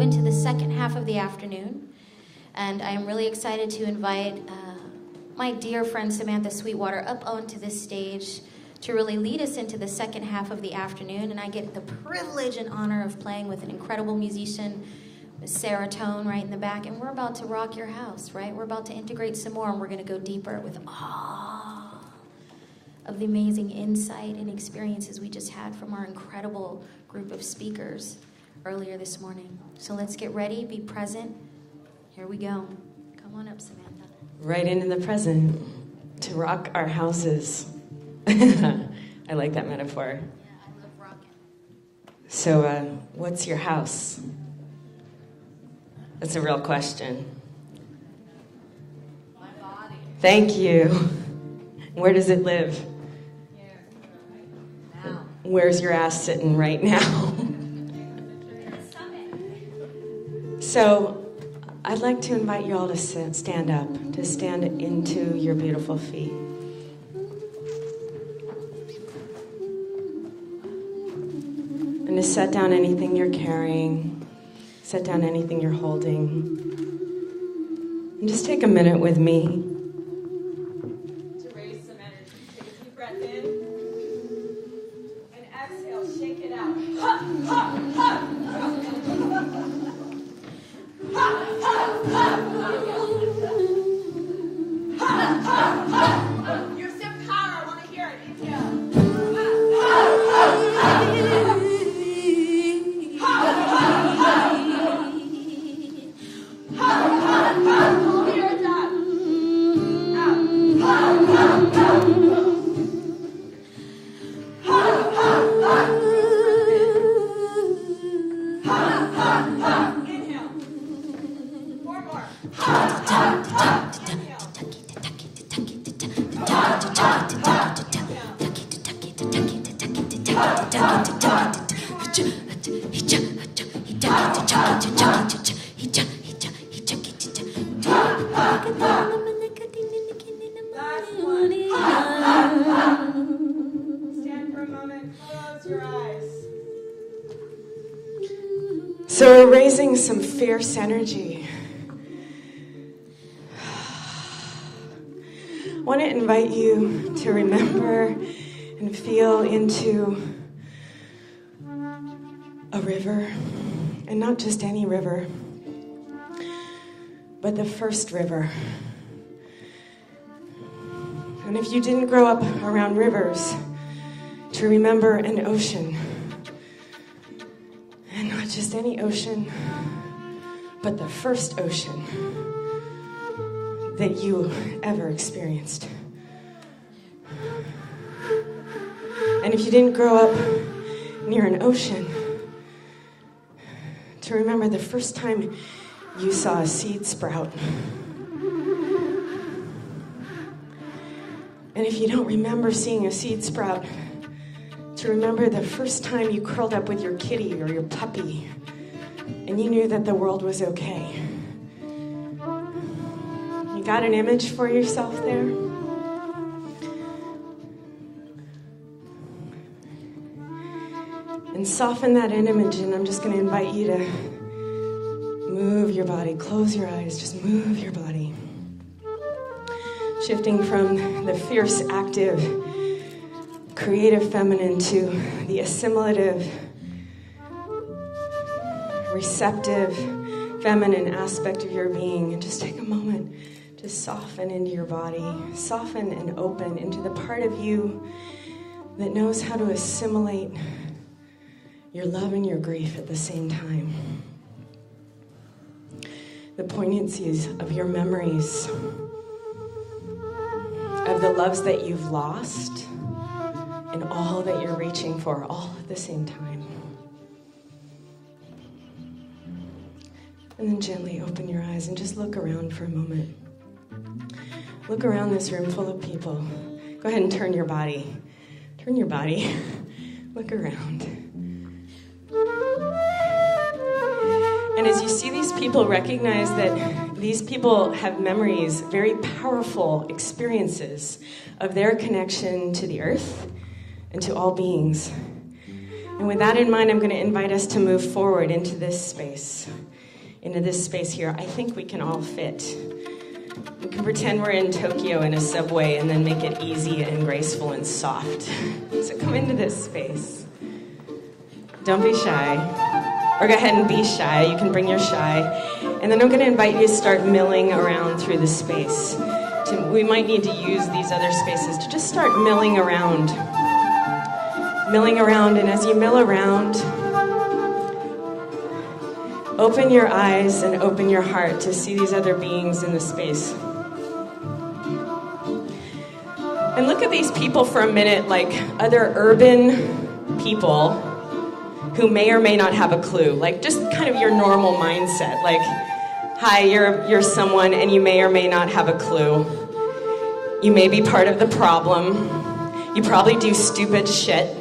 into the second half of the afternoon, and I am really excited to invite my dear friend Samantha Sweetwater up onto this stage to really lead us into the second half of the afternoon. And I get the privilege and honor of playing with an incredible musician, Sarah Tone, right in the back. And we're about to rock your house, right? We're about to integrate some more, and we're going to go deeper with awe of the amazing insight and experiences we just had from our incredible group of speakers earlier this morning. So let's get ready, be present. Here we go. Come on up, Samantha. Right into the present to rock our houses. I like that metaphor. Yeah, I love rocking. So, what's your house? That's a real question. My body. Thank you. Where does it live? Here. Now. Where's your ass sitting right now? So, I'd like to invite you all to stand up, to stand into your beautiful feet. And to set down anything you're carrying, set down anything you're holding. And just take a minute with me. To raise some energy. Take a deep breath in. And exhale, shake it out. Ha, ha, ha. Use some power. I want to hear it. Inhale. Hold your done. Inhale. Four more. Stand for a moment. Close your eyes. So we're raising some fierce energy. I want to invite you to remember and feel into a river, and not just any river, but the first river. And if you didn't grow up around rivers, to remember an ocean. And not just any ocean, but the first ocean that you ever experienced. And if you didn't grow up near an ocean, to remember the first time you saw a seed sprout. And if you don't remember seeing a seed sprout, to remember the first time you curled up with your kitty or your puppy and you knew that the world was okay. You got an image for yourself there? And soften that image, and I'm just going to invite you to move your body, close your eyes, just move your body. Shifting from the fierce, active, creative feminine to the assimilative, receptive, feminine aspect of your being. And just take a moment to soften into your body, soften and open into the part of you that knows how to assimilate your love and your grief at the same time. The poignancies of your memories, of the loves that you've lost, and all that you're reaching for, all at the same time. And then gently open your eyes and just look around for a moment. Look around this room full of people. Go ahead and turn your body. Turn your body. Look around. And as you see these people, recognize that these people have memories, very powerful experiences of their connection to the earth and to all beings. And with that in mind, I'm going to invite us to move forward into this space here. I think we can all fit. We can pretend we're in Tokyo in a subway and then make it easy and graceful and soft. So come into this space. Don't be shy. Or go ahead and be shy. You can bring your shy. And then I'm going to invite you to start milling around through the space. We might need to use these other spaces to just start milling around. Milling around, and as you mill around, open your eyes and open your heart to see these other beings in the space. And look at these people for a minute like other urban people who may or may not have a clue. Like just kind of your normal mindset. Like, hi, you're someone and you may or may not have a clue. You may be part of the problem. You probably do stupid shit.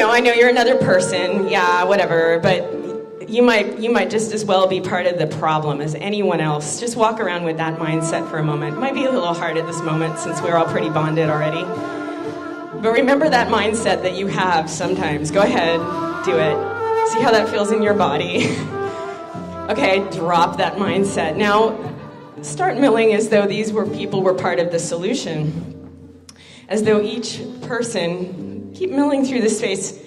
I know you're another person, yeah, whatever, but you might just as well be part of the problem as anyone else. Just walk around with that mindset for a moment. It might be a little hard at this moment since we're all pretty bonded already. But remember that mindset that you have sometimes. Go ahead, do it. See how that feels in your body. Okay, drop that mindset. Now, start milling as though these people were part of the solution. As though each person, keep milling through the space.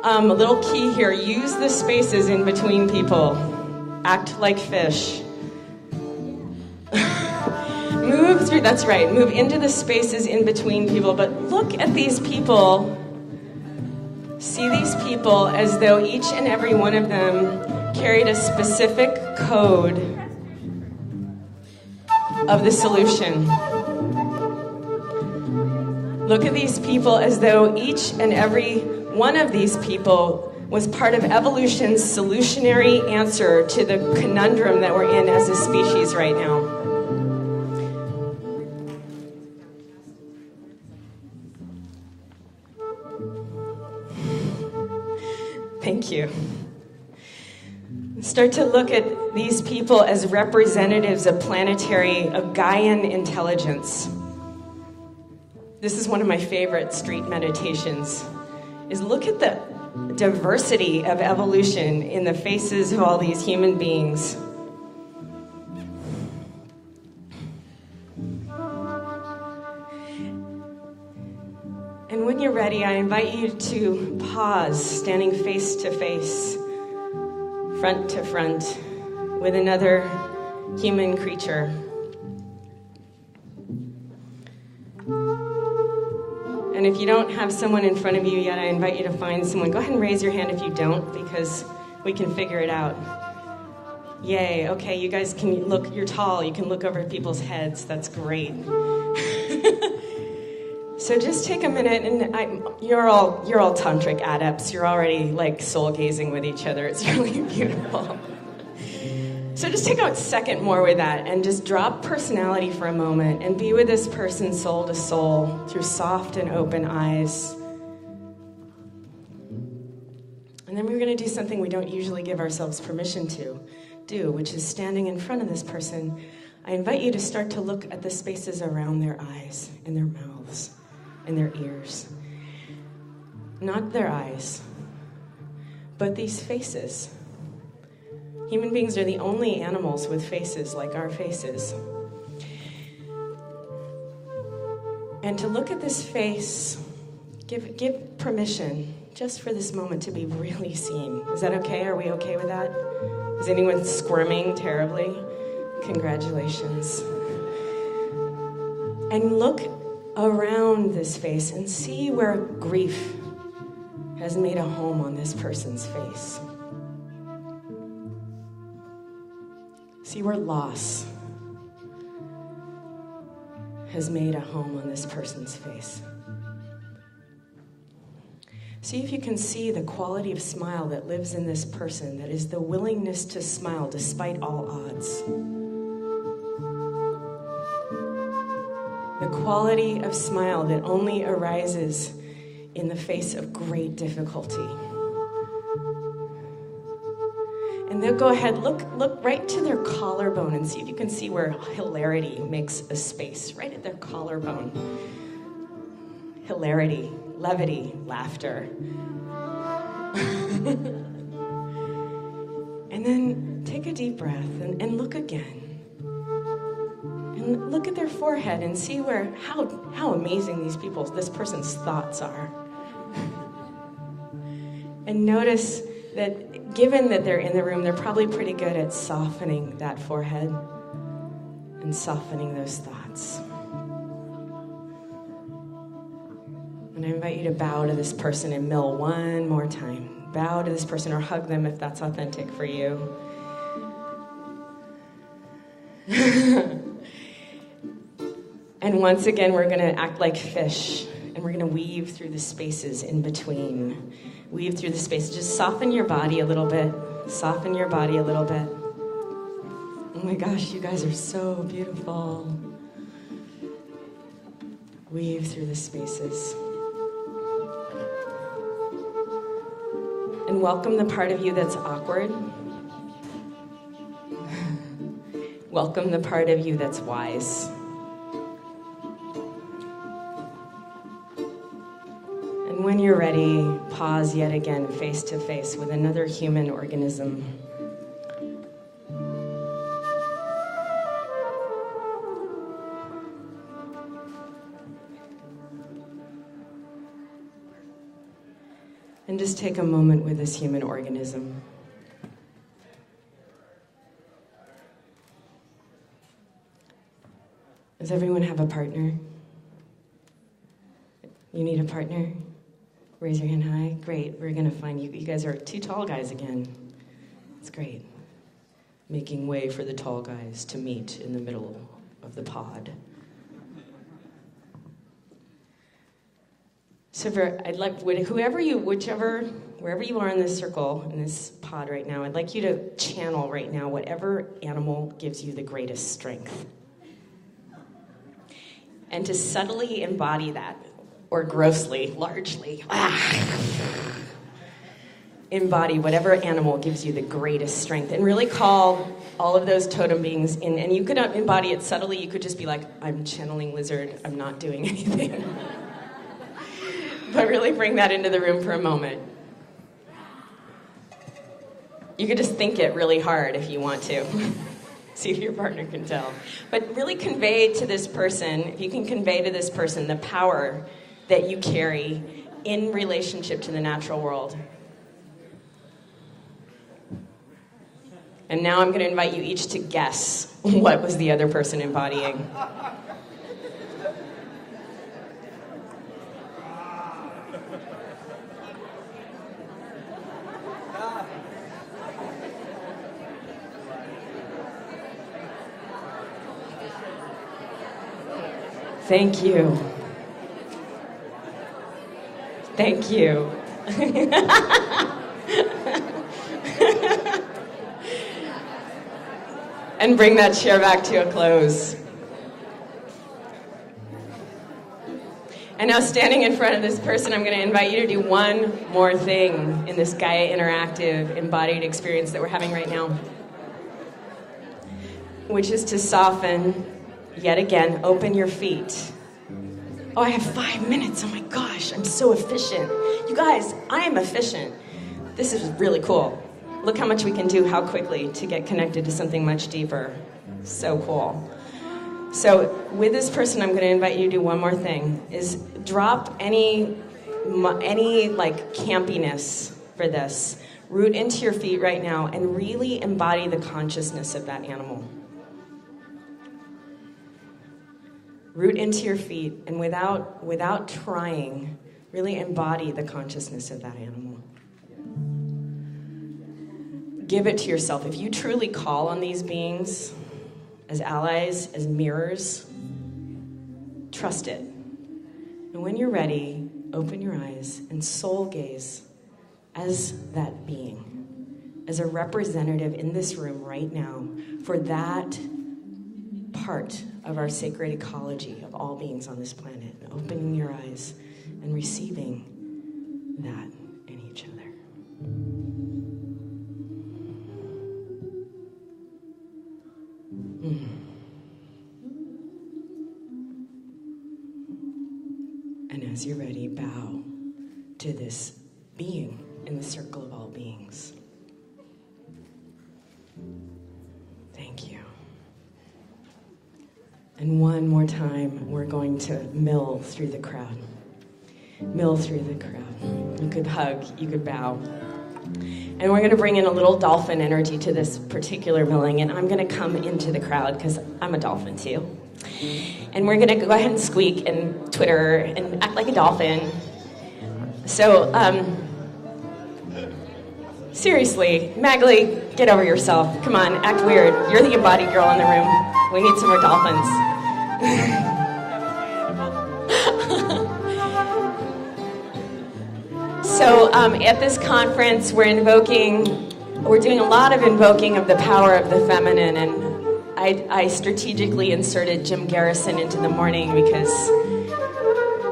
A little key here, use the spaces in between people. Act like fish. Move through, that's right, move into the spaces in between people, but look at these people. See these people as though each and every one of them carried a specific code of the solution. Look at these people as though each and every one of these people was part of evolution's solutionary answer to the conundrum that we're in as a species right now. Thank you. Start to look at these people as representatives of Gaian intelligence. This is one of my favorite street meditations, is look at the diversity of evolution in the faces of all these human beings. And when you're ready, I invite you to pause, standing face to face, front to front, with another human creature. And if you don't have someone in front of you yet, I invite you to find someone. Go ahead and raise your hand if you don't, because we can figure it out. Yay, okay, you guys can look, you're tall, you can look over people's heads, that's great. So just take a minute, and you're all tantric adepts, you're already like soul gazing with each other, it's really beautiful. So just take a second more with that and just drop personality for a moment and be with this person soul to soul through soft and open eyes. And then we're going to do something we don't usually give ourselves permission to do, which is standing in front of this person. I invite you to start to look at the spaces around their eyes and their mouths and their ears. Not their eyes, but these faces. Human beings are the only animals with faces like our faces. And to look at this face, give permission just for this moment to be really seen. Is that okay? Are we okay with that? Is anyone squirming terribly? Congratulations. And look around this face and see where grief has made a home on this person's face. See where loss has made a home on this person's face. See if you can see the quality of smile that lives in this person, that is the willingness to smile despite all odds. The quality of smile that only arises in the face of great difficulty. And they'll go ahead, look right to their collarbone and see if you can see where hilarity makes a space, right at their collarbone. Hilarity. levity, laughter. And then take a deep breath and look again. And look at their forehead and see how amazing this person's thoughts are. And notice that given that they're in the room, they're probably pretty good at softening that forehead and softening those thoughts. And I invite you to bow to this person and mill one more time. Bow to this person or hug them if that's authentic for you. And once again, we're going to act like fish, and we're going to weave through the spaces in between. Weave through the spaces. Just soften your body a little bit. Soften your body a little bit. Oh my gosh, you guys are so beautiful. Weave through the spaces. And welcome the part of you that's awkward. Welcome the part of you that's wise. And when you're ready, pause yet again, face to face with another human organism. And just take a moment with this human organism. Does everyone have a partner? You need a partner? Raise your hand high. Great, we're gonna find you. You guys are two tall guys again. That's great. Making way for the tall guys to meet in the middle of the pod. So wherever you are in this circle, in this pod right now, I'd like you to channel right now whatever animal gives you the greatest strength. And to subtly embody that, or grossly, largely, embody whatever animal gives you the greatest strength. And really call all of those totem beings in. And you could embody it subtly. You could just be like, I'm channeling lizard. I'm not doing anything. But really bring that into the room for a moment. You could just think it really hard if you want to. See if your partner can tell. But really convey to this person, if you can convey to this person the power that you carry in relationship to the natural world. And now I'm going to invite you each to guess what was the other person embodying. Thank you. Thank you. And bring that chair back to a close. And now standing in front of this person, I'm going to invite you to do one more thing in this Gaia interactive embodied experience that we're having right now, which is to soften. Yet again, open your feet. Oh, I have 5 minutes. Oh my gosh, I'm so efficient. You guys, I am efficient. This is really cool. Look how much we can do, how quickly, to get connected to something much deeper. So cool. So with this person, I'm going to invite you to do one more thing, is drop any like campiness for this. Root into your feet right now and really embody the consciousness of that animal. Root into your feet, and without trying, really embody the consciousness of that animal. Give it to yourself. If you truly call on these beings as allies, as mirrors, trust it. And when you're ready, open your eyes and soul gaze as that being, as a representative in this room right now for that part of our sacred ecology of all beings on this planet. Opening your eyes and receiving that in each other. And as you're ready, bow. to this being in the circle of all beings. Thank you. And one more time, we're going to mill through the crowd. Mill through the crowd. You could hug, you could bow. And we're going to bring in a little dolphin energy to this particular milling, and I'm going to come into the crowd because I'm a dolphin too. And we're going to go ahead and squeak and twitter and act like a dolphin. So, seriously, Magley, get over yourself. Come on, act weird. You're the embodied girl in the room. We need some more dolphins. So at this conference, we're doing a lot of invoking of the power of the feminine, and I strategically inserted Jim Garrison into the morning because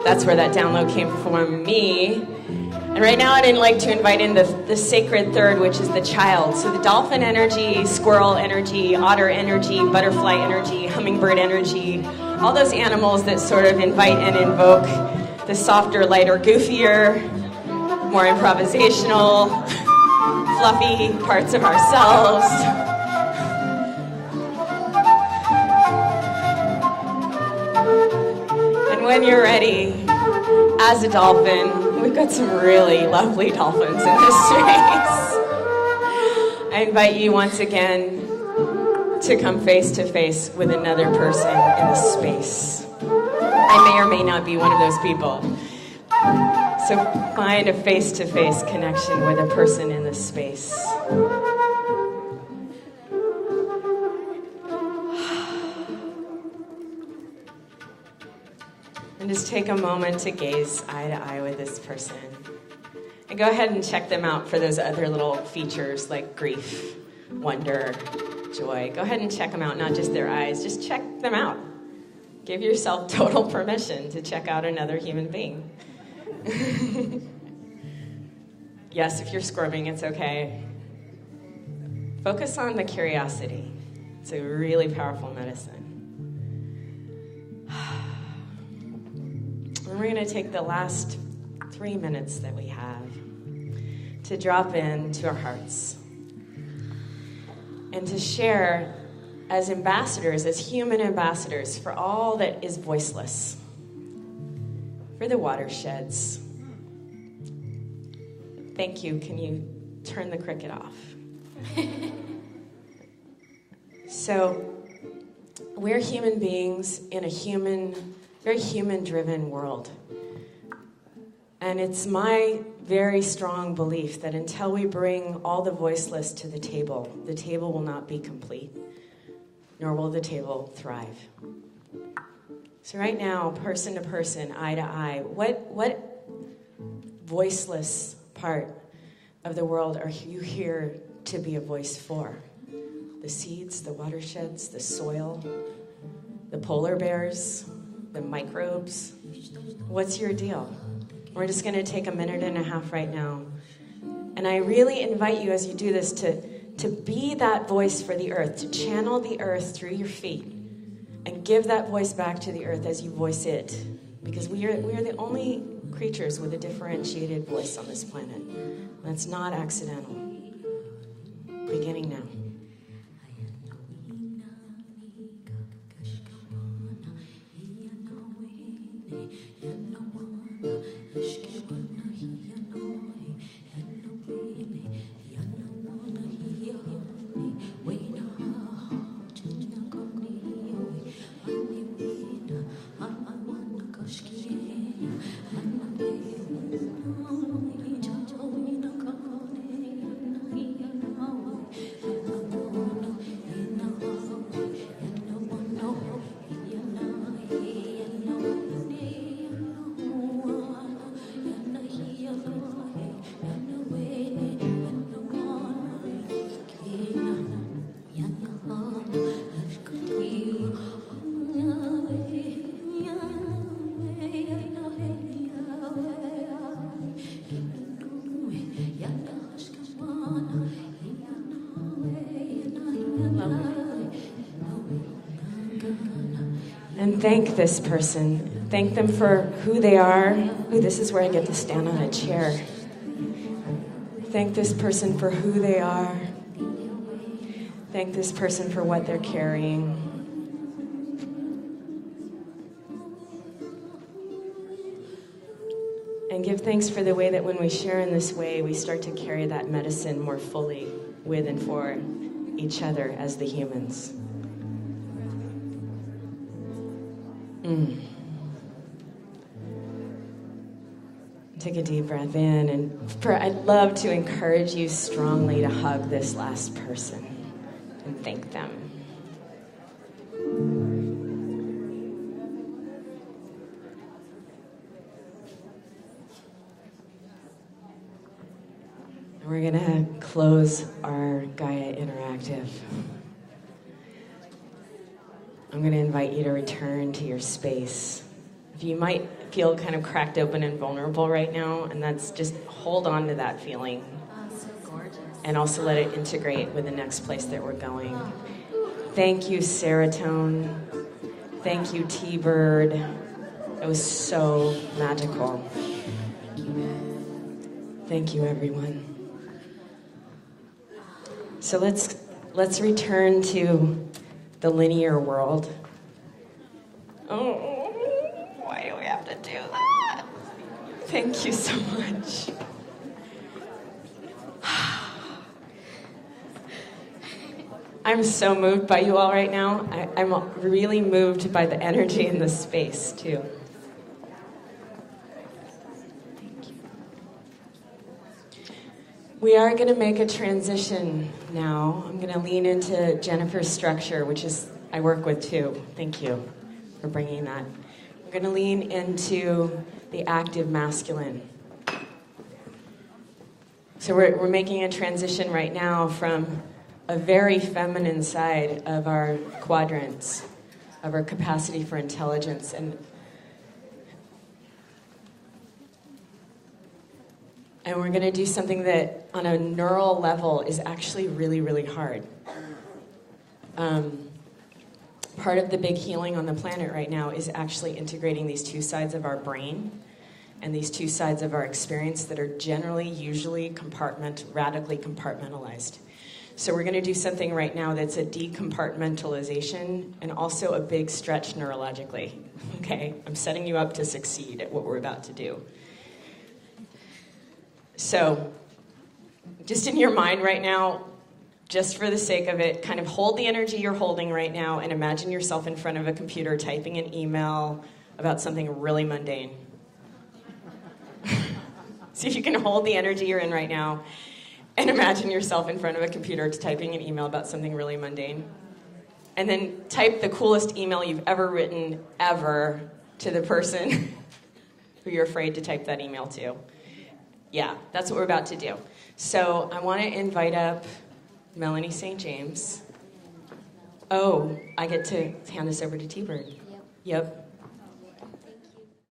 that's where that download came from me. And right now I'd like to invite in the sacred third, which is the child. So the dolphin energy, squirrel energy, otter energy, butterfly energy, hummingbird energy, all those animals that sort of invite and invoke the softer, lighter, goofier, more improvisational, fluffy parts of ourselves. And when you're ready, as a dolphin, we've got some really lovely dolphins in this space. I invite you once again to come face to face with another person in the space. I may or may not be one of those people. So find a face-to-face connection with a person in this space. And just take a moment to gaze eye to eye with this person. And go ahead and check them out for those other little features like grief, wonder, joy. Go ahead and check them out, not just their eyes. Just check them out. Give yourself total permission to check out another human being. Yes, if you're squirming, it's okay. Focus on the curiosity. It's a really powerful medicine. And we're going to take the last 3 minutes that we have to drop into our hearts and to share as ambassadors, as human ambassadors for all that is voiceless. For the watersheds. Thank you. Can you turn the cricket off? So, we're human beings in a very human-driven world. And it's my very strong belief that until we bring all the voiceless to the table will not be complete, nor will the table thrive. So right now, person to person, eye to eye, what voiceless part of the world are you here to be a voice for? The seeds, the watersheds, the soil, the polar bears, the microbes? What's your deal? We're just going to take a minute and a half right now. And I really invite you as you do this to be that voice for the earth, to channel the earth through your feet. And give that voice back to the earth as you voice it. Because we are the only creatures with a differentiated voice on this planet. That's not accidental. Beginning now. And thank this person Thank them for who they are. Ooh, this is where I get to stand on a chair. Thank this person for who they are. Thank this person for what they're carrying. And give thanks for the way that when we share in this way, we start to carry that medicine more fully with and for each other as the humans. Take a deep breath in, and I'd love to encourage you strongly to hug this last person and thank them. And we're gonna close our Gaia Interactive. I'm gonna invite you to return to your space. If you might feel kind of cracked open and vulnerable right now, and that's just hold on to that feeling. Oh, so gorgeous. And also let it integrate with the next place that we're going. Thank you, Serotonin. Thank you, T-Bird. It was so magical. Thank you, everyone. So let's return to the linear world. Oh. Why do we have to do that? Thank you so much. I'm so moved by you all right now. I'm really moved by the energy in this space, too. Thank you. We are going to make a transition now. I'm going to lean into Jennifer's structure, which is I work with, too. Thank you for bringing that. We're going to lean into the active masculine. So we're making a transition right now from a very feminine side of our quadrants, of our capacity for intelligence. And we're going to do something that on a neural level is actually really, really hard. Part of the big healing on the planet right now is actually integrating these two sides of our brain and these two sides of our experience that are generally, usually radically compartmentalized. So we're going to do something right now that's a decompartmentalization and also a big stretch neurologically. Okay? I'm setting you up to succeed at what we're about to do. So, just in your mind right now, just for the sake of it, kind of hold the energy you're holding right now and imagine yourself in front of a computer typing an email about something really mundane. See if you can hold the energy you're in right now and imagine yourself in front of a computer typing an email about something really mundane. And then type the coolest email you've ever written, ever, to the person who you're afraid to type that email to. Yeah, that's what we're about to do. So I want to invite up Melanie St. James. Oh, I get to hand this over to T-Bird. Yep. Yep.